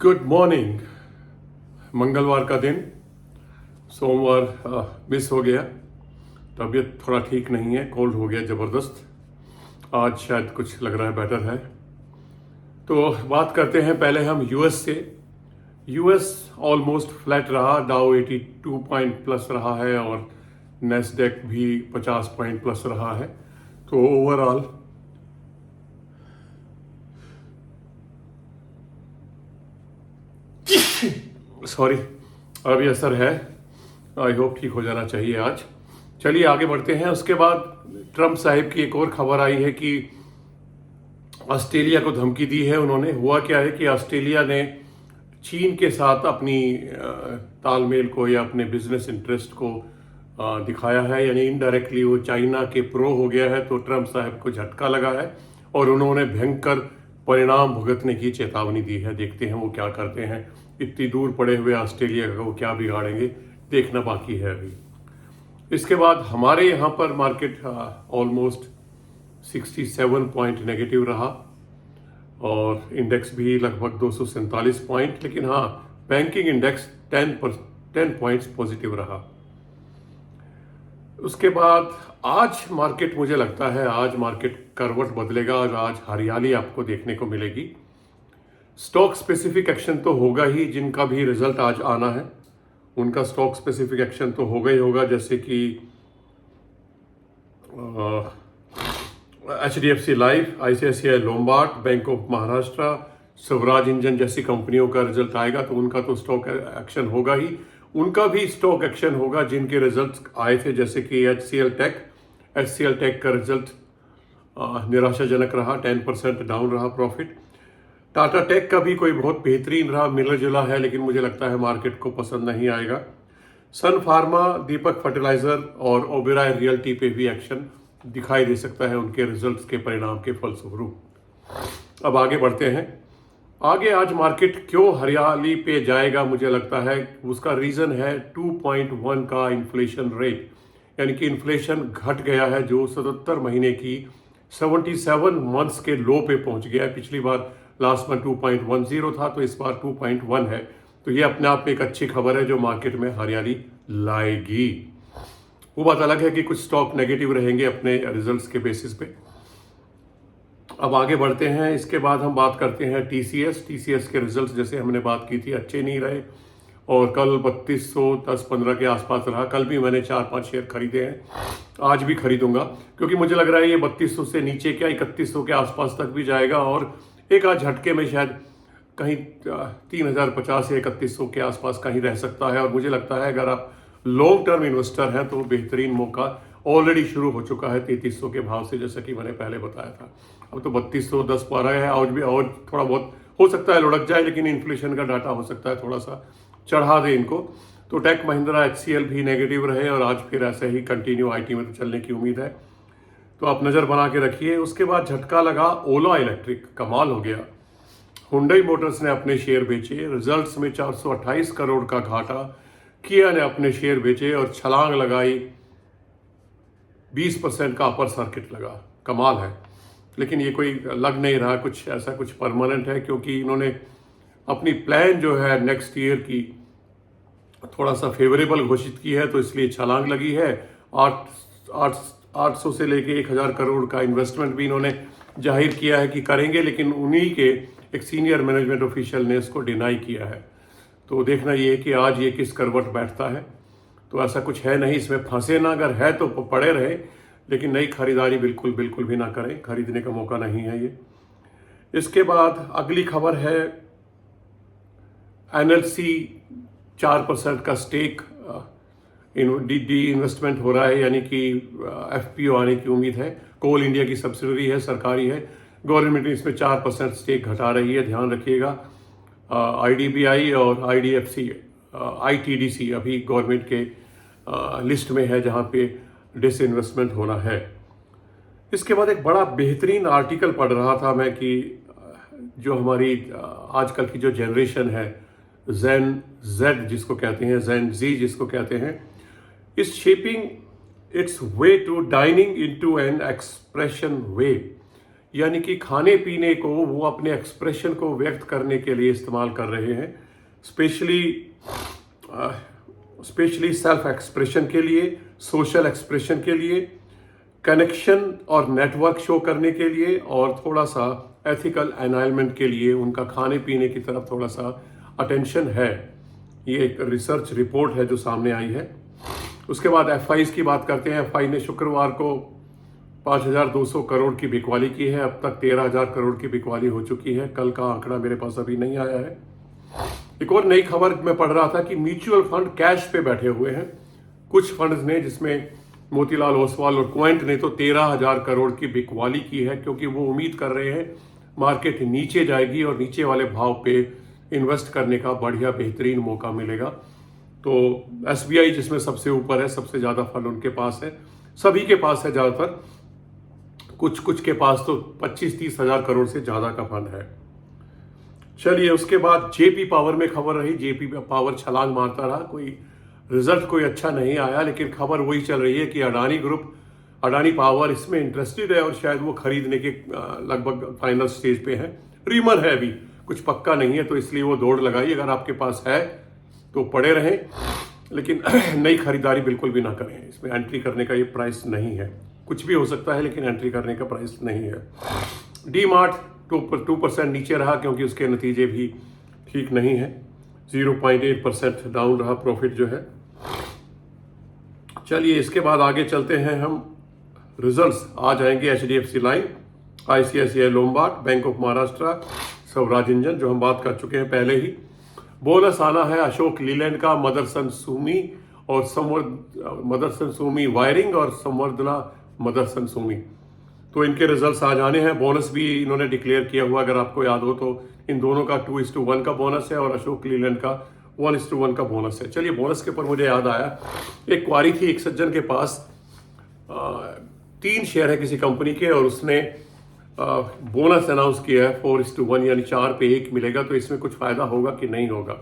Good morning. मंगलवार का दिन, सोमवार मिस हो गया। तबीयत थोड़ा ठीक नहीं है, कोल्ड हो गया ज़बरदस्त। आज शायद कुछ लग रहा है बेटर है। तो बात करते हैं पहले हम यूएस से। यूएस ऑलमोस्ट फ्लैट रहा, डाउ 82 पॉइंट प्लस रहा है और नेस्डेक भी 50 पॉइंट प्लस रहा है। तो ओवरऑल सॉरी, अभी असर है। आई होप ठीक हो जाना चाहिए आज। चलिए आगे बढ़ते हैं। उसके बाद ट्रंप साहिब की एक और खबर आई है कि ऑस्ट्रेलिया को धमकी दी है उन्होंने। हुआ क्या है कि ऑस्ट्रेलिया ने चीन के साथ अपनी तालमेल को या अपने बिजनेस इंटरेस्ट को दिखाया है, यानी इनडायरेक्टली वो चाइना के प्रो हो गया है। तो ट्रंप साहब को झटका लगा है और उन्होंने भयंकर परिणाम भुगतने की चेतावनी दी है। देखते हैं वो क्या करते हैं। इतनी दूर पड़े हुए ऑस्ट्रेलिया का वो क्या बिगाड़ेंगे, देखना बाकी है अभी। इसके बाद हमारे यहाँ पर मार्केट ऑलमोस्ट 67 पॉइंट नेगेटिव रहा और इंडेक्स भी लगभग 247 पॉइंट, लेकिन हाँ बैंकिंग इंडेक्स 10 पॉइंट्स पॉजिटिव रहा। उसके बाद आज मार्केट, मुझे लगता है आज मार्केट करवट बदलेगा और आज हरियाली आपको देखने को मिलेगी। स्टॉक स्पेसिफिक एक्शन तो होगा ही, जिनका भी रिजल्ट आज आना है उनका स्टॉक स्पेसिफिक एक्शन तो होगा ही होगा। जैसे कि HDFC life, ICICI Lombard, bank of Maharashtra, Swaraj engine जैसी कंपनियों का रिजल्ट आएगा तो उनका तो स्टॉक एक्शन होगा ही। उनका भी स्टॉक एक्शन होगा जिनके रिजल्ट्स आए थे, जैसे कि HCL टेक का रिजल्ट निराशाजनक रहा, 10% डाउन रहा प्रॉफिट। टाटा टेक का भी कोई बहुत बेहतरीन रहा, मिला जुला है, लेकिन मुझे लगता है मार्केट को पसंद नहीं आएगा। सन फार्मा, दीपक फर्टिलाइजर और ओबेरॉय रियल्टी पे भी एक्शन दिखाई दे सकता है उनके रिजल्ट्स के परिणाम के फलस्वरूप। अब आगे बढ़ते हैं। आगे आज मार्केट क्यों हरियाली पे जाएगा, मुझे लगता है उसका रीजन है 2.1 का इन्फ्लेशन रेट, यानी कि इन्फ्लेशन घट गया है जो 77 महीने की 77 मंथ्स के लो पे पहुंच गया है। पिछली बार लास्ट मंथ 2.10 था, तो इस बार 2.1 है। तो ये अपने आप में एक अच्छी खबर है जो मार्केट में हरियाली लाएगी। वो बात अलग है कि कुछ स्टॉक नेगेटिव रहेंगे अपने रिजल्ट्स के बेसिस पे। अब आगे बढ़ते हैं। इसके बाद हम बात करते हैं TCS के रिजल्ट्स, जैसे हमने बात की थी, अच्छे नहीं रहे और कल 3210-15 के आसपास रहा। कल भी मैंने 4-5 शेयर खरीदे हैं, आज भी खरीदूंगा क्योंकि मुझे लग रहा है ये 3200 से नीचे क्या 3100 के आसपास तक भी जाएगा और एक आज झटके में शायद कहीं 3050 या 3100 के आसपास कहीं रह सकता है। और मुझे लगता है अगर आप लॉन्ग टर्म इन्वेस्टर हैं तो बेहतरीन मौका ऑलरेडी शुरू हो चुका है 3300 के भाव से, जैसा कि मैंने पहले बताया था। अब तो 3210 पर आ रहा है, आज भी और थोड़ा बहुत हो सकता है लुढ़क जाए, लेकिन इन्फ्लेशन का डाटा हो सकता है थोड़ा सा चढ़ा दे इनको। तो टेक महिंद्रा HCL भी नेगेटिव रहे और आज फिर ऐसे ही कंटिन्यू IT में तो चलने की उम्मीद है, तो आप नज़र बना के रखिए। उसके बाद झटका लगा ओला इलेक्ट्रिक, कमाल हो गया। हुंडई मोटर्स ने अपने शेयर बेचे, रिजल्ट्स में 428 करोड़ का घाटा। किया ने अपने शेयर बेचे और छलांग लगाई, 20% का अपर सर्किट लगा, कमाल है। लेकिन ये कोई लग नहीं रहा कुछ ऐसा कुछ परमानेंट है, क्योंकि इन्होंने अपनी प्लान जो है नेक्स्ट ईयर की थोड़ा सा फेवरेबल घोषित की है, तो इसलिए छलांग लगी है। 800 से लेके 1000 करोड़ का इन्वेस्टमेंट भी इन्होंने जाहिर किया है कि करेंगे, लेकिन उन्हीं के एक सीनियर मैनेजमेंट ऑफिशियल ने इसको डिनाई किया है। तो देखना ये है कि आज ये किस करवट बैठता है। तो ऐसा कुछ है नहीं, इसमें फंसे ना, अगर है तो पड़े रहे, लेकिन नई खरीदारी बिल्कुल भी ना करें, खरीदने का मौका नहीं है ये। इसके बाद अगली खबर है NLC 4% का स्टेक डी इन्वेस्टमेंट हो रहा है, यानी कि FPO आने की उम्मीद है। कोल इंडिया की सब्सिडरी है, सरकारी है। गवर्नमेंट इसमें 4% स्टेक घटा रही है, ध्यान रखिएगा। IDBI और ITDC अभी गवर्नमेंट के लिस्ट में है जहां पे डिसइन्वेस्टमेंट होना है। इसके बाद एक बड़ा बेहतरीन आर्टिकल पढ़ रहा था मैं कि जो हमारी आजकल की जो जनरेशन है, Gen Z जिसको कहते हैं, Gen Z जिसको कहते हैं, is shaping its way to dining into an expression way. यानी कि खाने पीने को वो अपने एक्सप्रेशन को व्यक्त करने के लिए इस्तेमाल कर रहे हैं, स्पेशली सेल्फ एक्सप्रेशन के लिए, सोशल एक्सप्रेशन के लिए, कनेक्शन और नेटवर्क शो करने के लिए, और थोड़ा सा एथिकल एनाइलमेंट के लिए उनका खाने पीने की तरफ थोड़ा सा अटेंशन है। ये एक रिसर्च रिपोर्ट है जो सामने आई है। उसके बाद एफआईज की बात करते हैं। एफआई ने शुक्रवार को 5,200 करोड़ की बिकवाली की है। अब तक 13,000 करोड़ की बिकवाली हो चुकी है। कल का आंकड़ा मेरे पास अभी नहीं आया है। एक और नई खबर मैं पढ़ रहा था कि म्यूचुअल फंड कैश पे बैठे हुए हैं। कुछ फंड्स ने, जिसमें मोतीलाल ओसवाल और क्वांट ने, तो 13,000 करोड़ की बिकवाली की है, क्योंकि वो उम्मीद कर रहे हैं मार्केट नीचे जाएगी और नीचे वाले भाव पे इन्वेस्ट करने का बढ़िया बेहतरीन मौका मिलेगा। तो एसबीआई जिसमें सबसे ऊपर है, सबसे ज़्यादा फंड उनके पास है, सभी के पास है ज़्यादातर, कुछ कुछ के पास तो 25-30 हजार करोड़ से ज़्यादा का फंड है। चलिए, उसके बाद जेपी पावर में खबर रही। जेपी पावर छलांग मारता रहा, कोई रिजल्ट कोई अच्छा नहीं आया, लेकिन खबर वही चल रही है कि अडानी ग्रुप, अडानी पावर इसमें इंटरेस्टेड है और शायद वो खरीदने के लगभग फाइनल स्टेज पे है। रीमर है, अभी कुछ पक्का नहीं है, तो इसलिए वो दौड़ लगाई। अगर आपके पास है तो पड़े रहें, लेकिन नई खरीदारी बिल्कुल भी ना करें। इसमें एंट्री करने का ये प्राइस नहीं है। कुछ भी हो सकता है, लेकिन एंट्री करने का प्राइस नहीं है। डी मार्ट 2% नीचे रहा, क्योंकि उसके नतीजे भी ठीक नहीं है। 0.8% डाउन रहा प्रॉफिट जो है। चलिए, इसके बाद आगे चलते हैं हम। रिजल्ट्स आ जाएंगे HDFC life, ICICI Lombard, bank of Maharashtra, Swaraj engine, जो हम बात कर चुके हैं पहले ही। बोनस आना है अशोक लीलैंड का, मदरसन सुमी और मदरसन सुमी वायरिंग और संवर्धना मदरसन सुमी, तो इनके रिजल्ट्स आ जाने हैं। बोनस भी इन्होंने डिक्लेयर किया हुआ, अगर आपको याद हो तो इन दोनों का 2:1 का बोनस है और अशोक लीलैंड का 1:1 का बोनस है। चलिए, बोनस के ऊपर मुझे याद आया, एक क्वारी थी एक सज्जन के पास, 3 शेयर है किसी कंपनी के, और उसने बोनस अनाउंस किया है 4:1, यानी 4 पे 1 मिलेगा। तो इसमें कुछ फायदा होगा कि नहीं होगा?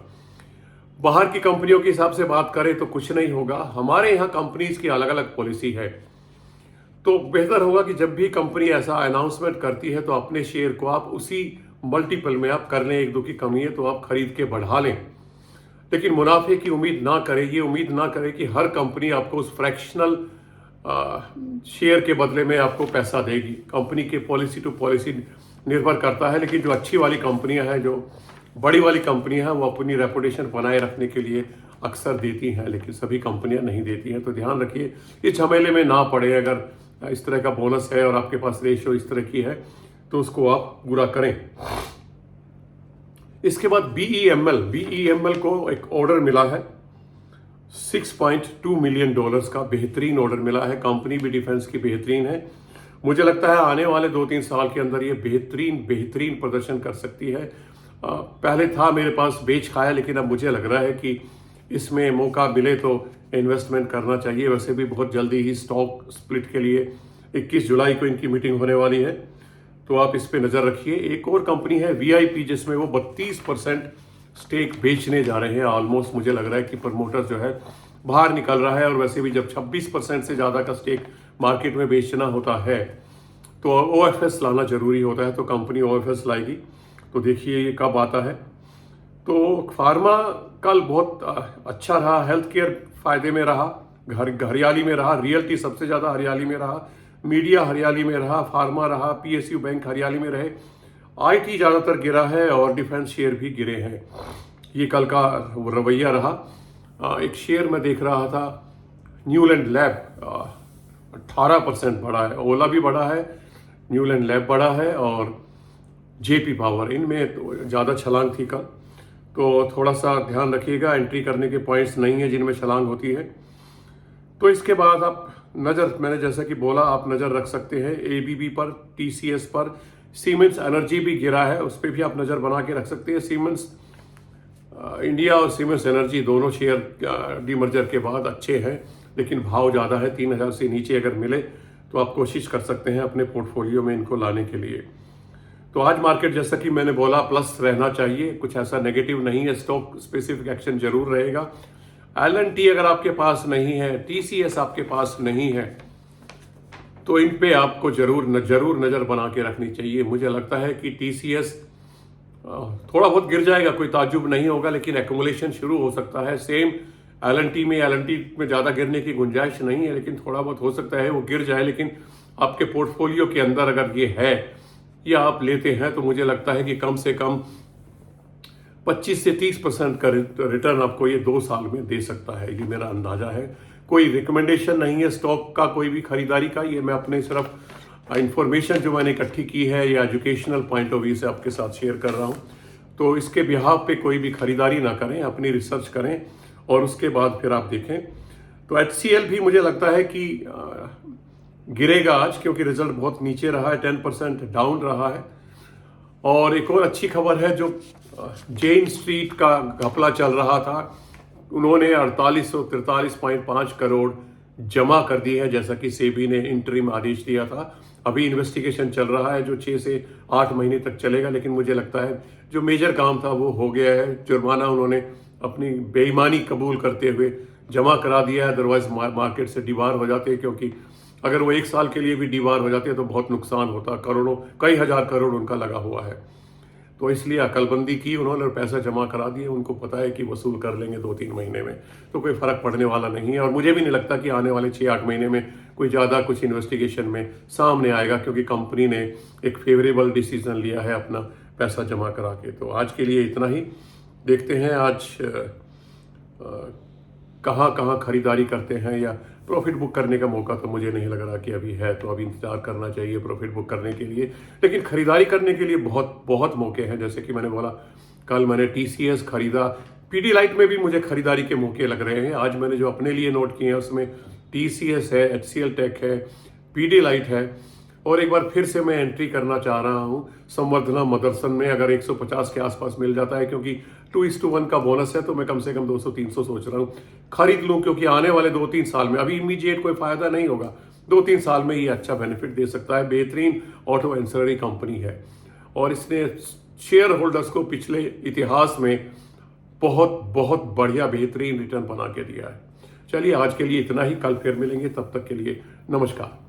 बाहर की कंपनियों के हिसाब से बात करें तो कुछ नहीं होगा। हमारे यहाँ कंपनीज की अलग अलग पॉलिसी है, तो बेहतर होगा कि जब भी कंपनी ऐसा अनाउंसमेंट करती है तो अपने शेयर को आप उसी मल्टीपल में आप कर लें। 1-2 की कमी है तो आप खरीद के बढ़ा लें, लेकिन मुनाफे की उम्मीद ना करें। ये उम्मीद ना करें कि हर कंपनी आपको उस फ्रैक्शनल शेयर के बदले में आपको पैसा देगी। कंपनी के पॉलिसी टू पॉलिसी निर्भर करता है, लेकिन जो अच्छी वाली कंपनियां हैं, जो बड़ी वाली कंपनियां हैं, वो अपनी रेपुटेशन बनाए रखने के लिए अक्सर देती हैं, लेकिन सभी कंपनियां नहीं देती हैं। तो ध्यान रखिए, इस झमेले में ना पड़े। अगर इस तरह का बोनस है और आपके पास रेशियो इस तरह की है तो उसको आप पूरा करें। इसके बाद बीईएमएल को एक ऑर्डर मिला है $6.2 मिलियन का, बेहतरीन ऑर्डर मिला है। कंपनी भी डिफेंस की बेहतरीन है। मुझे लगता है आने वाले 2-3 साल के अंदर ये बेहतरीन प्रदर्शन कर सकती है। पहले था मेरे पास बेच खाया, लेकिन अब मुझे लग रहा है कि इसमें मौका मिले तो इन्वेस्टमेंट करना चाहिए। वैसे भी बहुत जल्दी ही स्टॉक स्प्लिट के लिए 21 जुलाई को इनकी मीटिंग होने वाली है, तो आप इस पे नज़र रखिए। एक और कंपनी है वीआईपी, जिसमें वो 32% स्टेक बेचने जा रहे हैं। ऑलमोस्ट मुझे लग रहा है कि प्रमोटर जो है बाहर निकल रहा है, और वैसे भी जब 26% से ज़्यादा का स्टेक मार्केट में बेचना होता है तो ओएफएस लाना जरूरी होता है। तो कंपनी ओएफएस लाएगी, तो देखिए ये कब आता है। तो फार्मा कल बहुत अच्छा रहा, हेल्थ केयर फायदे में रहा, हरियाली में रहा, रियल्टी सबसे ज़्यादा हरियाली में रहा, मीडिया हरियाली में रहा, फार्मा रहा, पीएसयू बैंक हरियाली में रहे, आईटी ज़्यादातर गिरा है और डिफेंस शेयर भी गिरे हैं। ये कल का रवैया रहा। एक शेयर में देख रहा था, न्यूलैंड लैब 18% बढ़ा है, ओला भी बढ़ा है, न्यूलैंड लैब बढ़ा है और जेपी पावर, इनमें तो ज़्यादा छलांग थी कल। तो थोड़ा सा ध्यान रखिएगा, एंट्री करने के पॉइंट्स नहीं है जिनमें छलांग होती है। तो इसके बाद आप नज़र, मैंने जैसा कि बोला, आप नज़र रख सकते हैं एबीबी पर, टीसीएस पर, सीमेंस एनर्जी भी गिरा है, उस पर भी आप नज़र बना के रख सकते हैं। सीमेंस इंडिया और सीमेंस एनर्जी दोनों शेयर डीमर्जर के बाद अच्छे हैं, लेकिन भाव ज़्यादा है। 3,000 से नीचे अगर मिले तो आप कोशिश कर सकते हैं अपने पोर्टफोलियो में इनको लाने के लिए। तो आज मार्केट, जैसा कि मैंने बोला, प्लस रहना चाहिए, कुछ ऐसा नेगेटिव नहीं है। स्टॉक स्पेसिफिक एक्शन जरूर रहेगा। एलएनटी अगर आपके पास नहीं है, टीसीएस आपके पास नहीं है, तो इन पे आपको जरूर नज़र बना के रखनी चाहिए। मुझे लगता है कि TCS थोड़ा बहुत गिर जाएगा, कोई ताज्जुब नहीं होगा, लेकिन एक्यूमुलेशन शुरू हो सकता है। सेम LNT में ज़्यादा गिरने की गुंजाइश नहीं है, लेकिन थोड़ा बहुत हो सकता है वो गिर जाए। लेकिन आपके पोर्टफोलियो के अंदर अगर ये है या आप लेते हैं तो मुझे लगता है कि कम से कम 25 से 30% का रिटर्न आपको ये 2 साल में दे सकता है, ये मेरा अंदाजा है। कोई रिकमेंडेशन नहीं है स्टॉक का, कोई भी खरीदारी का, ये मैं अपने सिर्फ इंफॉर्मेशन जो मैंने इकट्ठी की है या एजुकेशनल पॉइंट ऑफ व्यू से आपके साथ शेयर कर रहा हूँ। तो इसके बिहाफ पे कोई भी खरीदारी ना करें, अपनी रिसर्च करें और उसके बाद फिर आप देखें। तो HCL भी मुझे लगता है कि गिरेगा आज, क्योंकि रिजल्ट बहुत नीचे रहा है, 10% डाउन रहा है। और एक और अच्छी खबर है, जो जेन स्ट्रीट का घपला चल रहा था, उन्होंने 4843.5 करोड़ जमा कर दिए हैं, जैसा कि सेबी ने इंटरिम आदेश दिया था। अभी इन्वेस्टिगेशन चल रहा है जो 6 से 8 महीने तक चलेगा, लेकिन मुझे लगता है जो मेजर काम था वो हो गया है। जुर्माना उन्होंने अपनी बेईमानी कबूल करते हुए जमा करा दिया है, अदरवाइज मार्केट से डिबार हो जाते हैं, क्योंकि अगर वो 1 साल के लिए भी डिबार हो जाते हैं तो बहुत नुकसान होता। करोड़ों, कई हजार करोड़ उनका लगा हुआ है। तो इसलिए अकलबंदी की उन्होंने और पैसा जमा करा दिए। उनको पता है कि वसूल कर लेंगे 2-3 महीने में, तो कोई फर्क पड़ने वाला नहीं है। और मुझे भी नहीं लगता कि आने वाले 6-8 महीने में कोई ज़्यादा कुछ इन्वेस्टिगेशन में सामने आएगा, क्योंकि कंपनी ने एक फेवरेबल डिसीजन लिया है अपना पैसा जमा करा के। तो आज के लिए इतना ही। देखते हैं आज कहाँ कहाँ खरीदारी करते हैं, या प्रॉफिट बुक करने का मौका तो मुझे नहीं लग रहा कि अभी है, तो अभी इंतजार करना चाहिए प्रॉफिट बुक करने के लिए। लेकिन खरीदारी करने के लिए बहुत बहुत मौके हैं। जैसे कि मैंने बोला, कल मैंने TCS खरीदा, पीडीलाइट में भी मुझे खरीदारी के मौके लग रहे हैं। आज मैंने जो अपने लिए नोट किए हैं उसमें TCS है, HCL टेक है, पीडीलाइट है, और एक बार फिर से मैं एंट्री करना चाह रहा हूँ संवर्धना मदरसन में। अगर 150 के आसपास मिल जाता है, क्योंकि 2:1 का बोनस है, तो मैं कम से कम 200-300 सोच रहा हूँ खरीद लूँ, क्योंकि आने वाले 2-3 साल में, अभी इमीडिएट कोई फायदा नहीं होगा, 2-3 साल में ये अच्छा बेनिफिट दे सकता है। बेहतरीन ऑटो एंसिलरी कंपनी है और इसने शेयर होल्डर्स को पिछले इतिहास में बहुत बहुत बढ़िया बेहतरीन रिटर्न बना के दिया है। चलिए, आज के लिए इतना ही। कल फिर मिलेंगे, तब तक के लिए नमस्कार।